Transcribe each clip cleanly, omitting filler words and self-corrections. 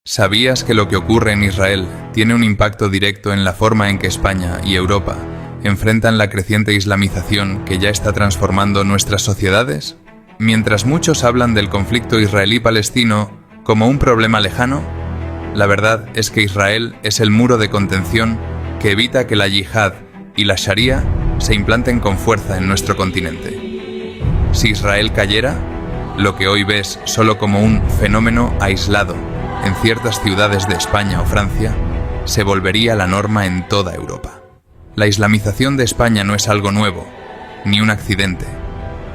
¿Sabías que lo que ocurre en Israel tiene un impacto directo en la forma en que España y Europa enfrentan la creciente islamización que ya está transformando nuestras sociedades? Mientras muchos hablan del conflicto israelí-palestino como un problema lejano, la verdad es que Israel es el muro de contención que evita que la yihad y la sharia se implanten con fuerza en nuestro continente. Si Israel cayera, lo que hoy ves solo como un fenómeno aislado en ciertas ciudades de España o Francia, se volvería la norma en toda Europa. La islamización de España no es algo nuevo, ni un accidente.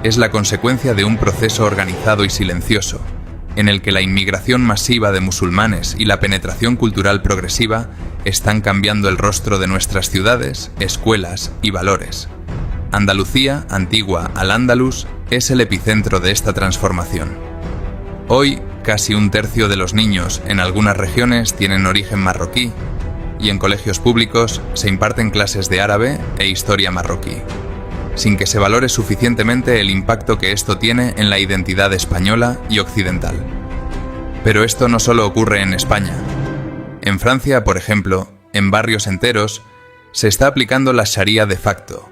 Es la consecuencia de un proceso organizado y silencioso, en el que la inmigración masiva de musulmanes y la penetración cultural progresiva están cambiando el rostro de nuestras ciudades, escuelas y valores. Andalucía, antigua Al-Ándalus, es el epicentro de esta transformación. Hoy, casi un tercio de los niños en algunas regiones tienen origen marroquí, y en colegios públicos se imparten clases de árabe e historia marroquí, sin que se valore suficientemente el impacto que esto tiene en la identidad española y occidental. Pero esto no solo ocurre en España. En Francia, por ejemplo, en barrios enteros, se está aplicando la sharia de facto,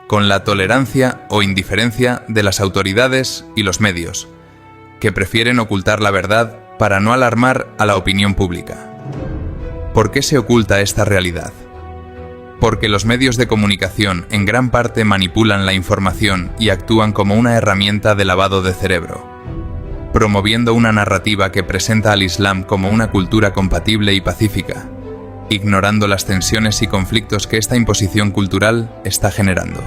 con la tolerancia o indiferencia de las autoridades y los medios, que prefieren ocultar la verdad para no alarmar a la opinión pública. ¿Por qué se oculta esta realidad? Porque los medios de comunicación en gran parte manipulan la información y actúan como una herramienta de lavado de cerebro, promoviendo una narrativa que presenta al Islam como una cultura compatible y pacífica, ignorando las tensiones y conflictos que esta imposición cultural está generando.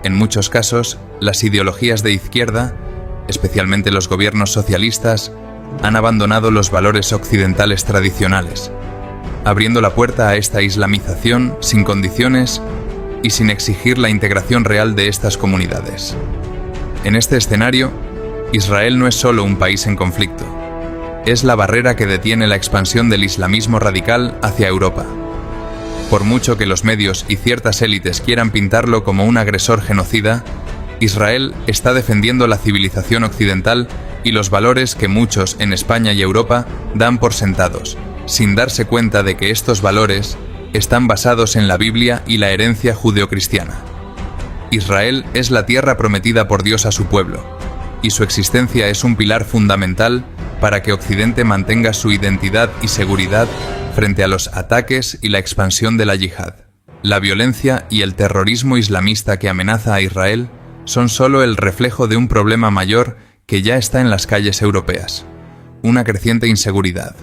En muchos casos, las ideologías de izquierda, especialmente los gobiernos socialistas, han abandonado los valores occidentales tradicionales, abriendo la puerta a esta islamización sin condiciones y sin exigir la integración real de estas comunidades. En este escenario, Israel no es solo un país en conflicto, es la barrera que detiene la expansión del islamismo radical hacia Europa. Por mucho que los medios y ciertas élites quieran pintarlo como un agresor genocida, Israel está defendiendo la civilización occidental y los valores que muchos en España y Europa dan por sentados, sin darse cuenta de que estos valores están basados en la Biblia y la herencia judeocristiana. Israel es la tierra prometida por Dios a su pueblo, y su existencia es un pilar fundamental para que Occidente mantenga su identidad y seguridad frente a los ataques y la expansión de la yihad. La violencia y el terrorismo islamista que amenaza a Israel son solo el reflejo de un problema mayor que ya está en las calles europeas: una creciente inseguridad,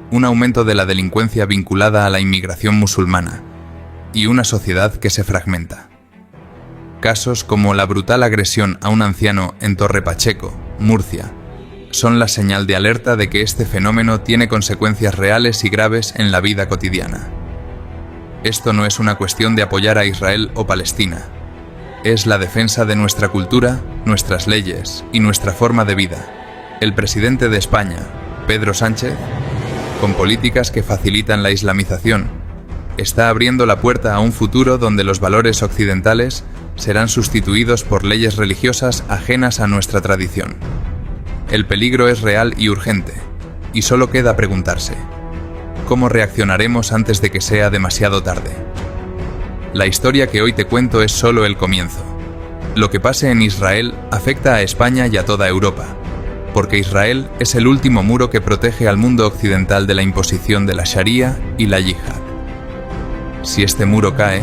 un aumento de la delincuencia vinculada a la inmigración musulmana y una sociedad que se fragmenta. Casos como la brutal agresión a un anciano en Torre Pacheco, Murcia, son la señal de alerta de que este fenómeno tiene consecuencias reales y graves en la vida cotidiana. Esto no es una cuestión de apoyar a Israel o Palestina. Es la defensa de nuestra cultura, nuestras leyes y nuestra forma de vida. El presidente de España, Pedro Sánchez, con políticas que facilitan la islamización, está abriendo la puerta a un futuro donde los valores occidentales serán sustituidos por leyes religiosas ajenas a nuestra tradición. El peligro es real y urgente, y solo queda preguntarse: ¿cómo reaccionaremos antes de que sea demasiado tarde? La historia que hoy te cuento es solo el comienzo. Lo que pase en Israel afecta a España y a toda Europa, porque Israel es el último muro que protege al mundo occidental de la imposición de la sharia y la yihad. Si este muro cae,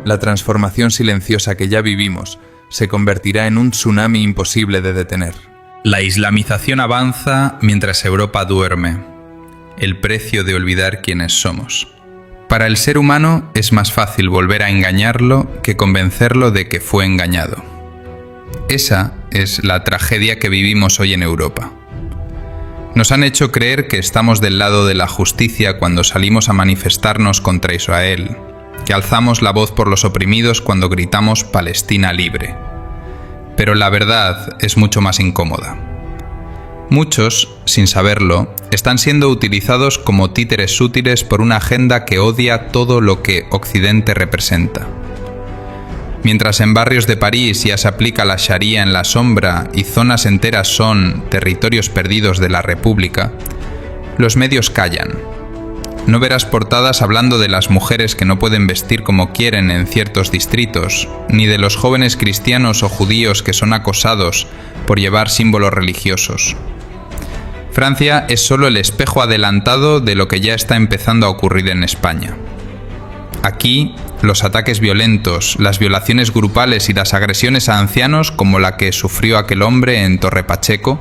la transformación silenciosa que ya vivimos se convertirá en un tsunami imposible de detener. La islamización avanza mientras Europa duerme. El precio de olvidar quiénes somos. Para el ser humano es más fácil volver a engañarlo que convencerlo de que fue engañado. Esa es la tragedia que vivimos hoy en Europa. Nos han hecho creer que estamos del lado de la justicia cuando salimos a manifestarnos contra Israel, que alzamos la voz por los oprimidos cuando gritamos Palestina libre. Pero la verdad es mucho más incómoda. Muchos, sin saberlo, están siendo utilizados como títeres útiles por una agenda que odia todo lo que Occidente representa. Mientras en barrios de París ya se aplica la sharia en la sombra y zonas enteras son territorios perdidos de la República, los medios callan. No verás portadas hablando de las mujeres que no pueden vestir como quieren en ciertos distritos, ni de los jóvenes cristianos o judíos que son acosados por llevar símbolos religiosos. Francia es solo el espejo adelantado de lo que ya está empezando a ocurrir en España. Aquí, los ataques violentos, las violaciones grupales y las agresiones a ancianos, como la que sufrió aquel hombre en Torre Pacheco,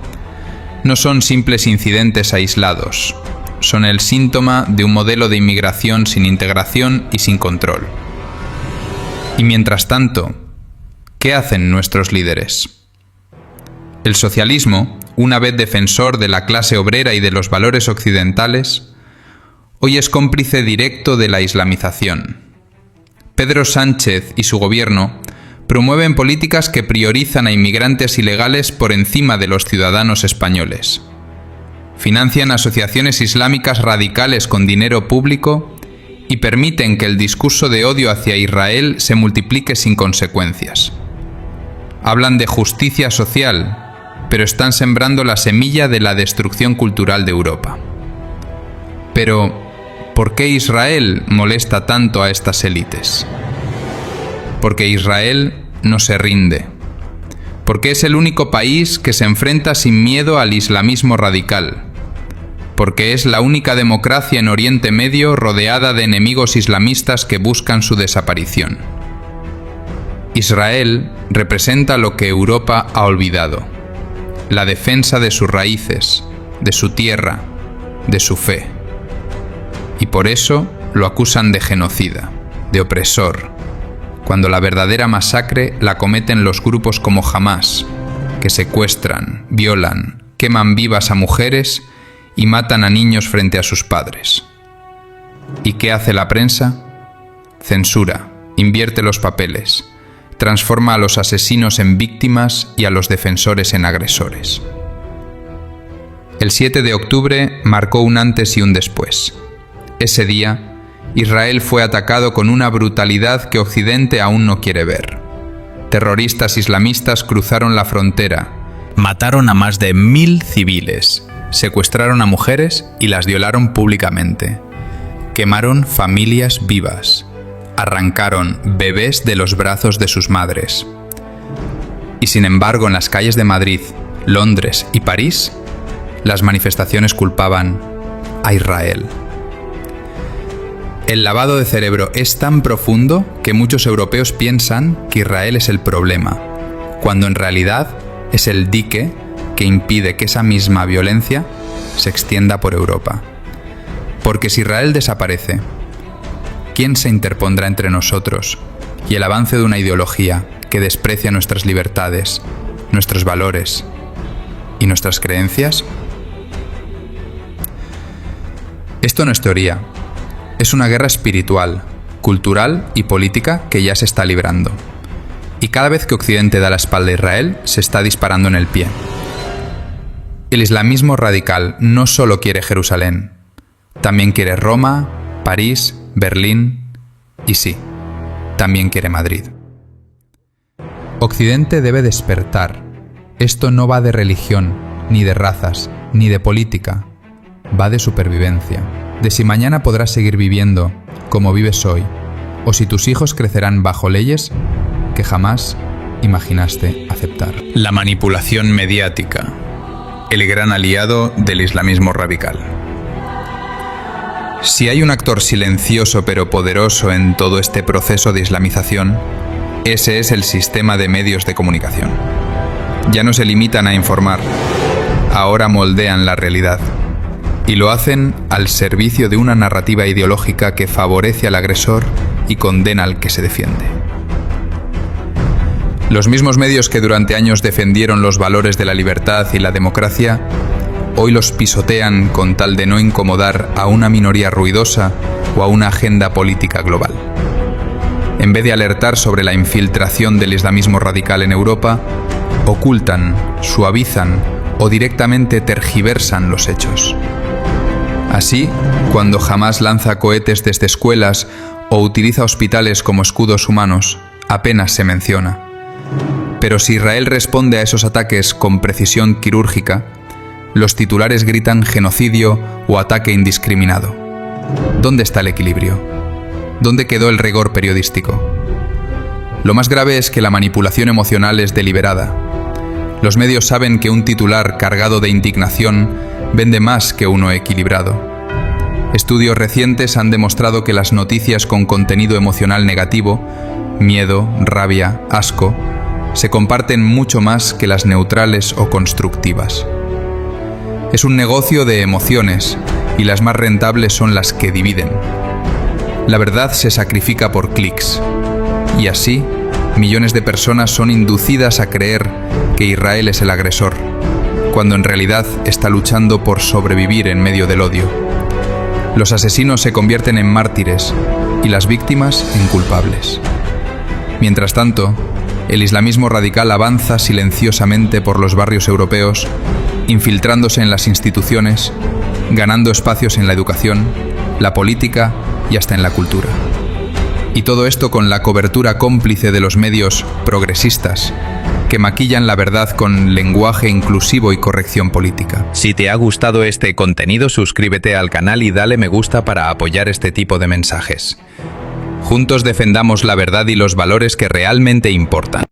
no son simples incidentes aislados. Son el síntoma de un modelo de inmigración sin integración y sin control. Y mientras tanto, ¿qué hacen nuestros líderes? El socialismo, una vez defensor de la clase obrera y de los valores occidentales, hoy es cómplice directo de la islamización. Pedro Sánchez y su gobierno promueven políticas que priorizan a inmigrantes ilegales por encima de los ciudadanos españoles. Financian asociaciones islámicas radicales con dinero público y permiten que el discurso de odio hacia Israel se multiplique sin consecuencias. Hablan de justicia social, pero están sembrando la semilla de la destrucción cultural de Europa. Pero, ¿por qué Israel molesta tanto a estas élites? Porque Israel no se rinde. Porque es el único país que se enfrenta sin miedo al islamismo radical. Porque es la única democracia en Oriente Medio rodeada de enemigos islamistas que buscan su desaparición. Israel representa lo que Europa ha olvidado: la defensa de sus raíces, de su tierra, de su fe. Y por eso lo acusan de genocida, de opresor, cuando la verdadera masacre la cometen los grupos como Hamás, que secuestran, violan, queman vivas a mujeres y matan a niños frente a sus padres. ¿Y qué hace la prensa? Censura, invierte los papeles, transforma a los asesinos en víctimas y a los defensores en agresores. El 7 de octubre marcó un antes y un después. Ese día, Israel fue atacado con una brutalidad que Occidente aún no quiere ver. Terroristas islamistas cruzaron la frontera, mataron a más de 1000 civiles, secuestraron a mujeres y las violaron públicamente. Quemaron familias vivas, arrancaron bebés de los brazos de sus madres. Y sin embargo, en las calles de Madrid, Londres y París, las manifestaciones culpaban a Israel. El lavado de cerebro es tan profundo que muchos europeos piensan que Israel es el problema, cuando en realidad es el dique que impide que esa misma violencia se extienda por Europa. Porque si Israel desaparece, ¿quién se interpondrá entre nosotros y el avance de una ideología que desprecia nuestras libertades, nuestros valores y nuestras creencias? Esto no es teoría. Es una guerra espiritual, cultural y política que ya se está librando. Y cada vez que Occidente da la espalda a Israel, se está disparando en el pie. El islamismo radical no solo quiere Jerusalén, también quiere Roma, París, Berlín y sí, también quiere Madrid. Occidente debe despertar. Esto no va de religión, ni de razas, ni de política. Va de supervivencia. De si mañana podrás seguir viviendo como vives hoy, o si tus hijos crecerán bajo leyes que jamás imaginaste aceptar. La manipulación mediática, el gran aliado del islamismo radical. Si hay un actor silencioso pero poderoso en todo este proceso de islamización, ese es el sistema de medios de comunicación. Ya no se limitan a informar, ahora moldean la realidad. Y lo hacen al servicio de una narrativa ideológica que favorece al agresor y condena al que se defiende. Los mismos medios que durante años defendieron los valores de la libertad y la democracia, hoy los pisotean con tal de no incomodar a una minoría ruidosa o a una agenda política global. En vez de alertar sobre la infiltración del islamismo radical en Europa, ocultan, suavizan o directamente tergiversan los hechos. Así, cuando Hamás lanza cohetes desde escuelas o utiliza hospitales como escudos humanos, apenas se menciona. Pero si Israel responde a esos ataques con precisión quirúrgica, los titulares gritan genocidio o ataque indiscriminado. ¿Dónde está el equilibrio? ¿Dónde quedó el rigor periodístico? Lo más grave es que la manipulación emocional es deliberada. Los medios saben que un titular cargado de indignación vende más que uno equilibrado. Estudios recientes han demostrado que las noticias con contenido emocional negativo, miedo, rabia, asco, se comparten mucho más que las neutrales o constructivas. Es un negocio de emociones y las más rentables son las que dividen. La verdad se sacrifica por clics y así millones de personas son inducidas a creer que Israel es el agresor, cuando en realidad está luchando por sobrevivir en medio del odio. Los asesinos se convierten en mártires y las víctimas en culpables. Mientras tanto, el islamismo radical avanza silenciosamente por los barrios europeos, infiltrándose en las instituciones, ganando espacios en la educación, la política y hasta en la cultura. Y todo esto con la cobertura cómplice de los medios progresistas, que maquillan la verdad con lenguaje inclusivo y corrección política. Si te ha gustado este contenido, suscríbete al canal y dale me gusta para apoyar este tipo de mensajes. Juntos defendamos la verdad y los valores que realmente importan.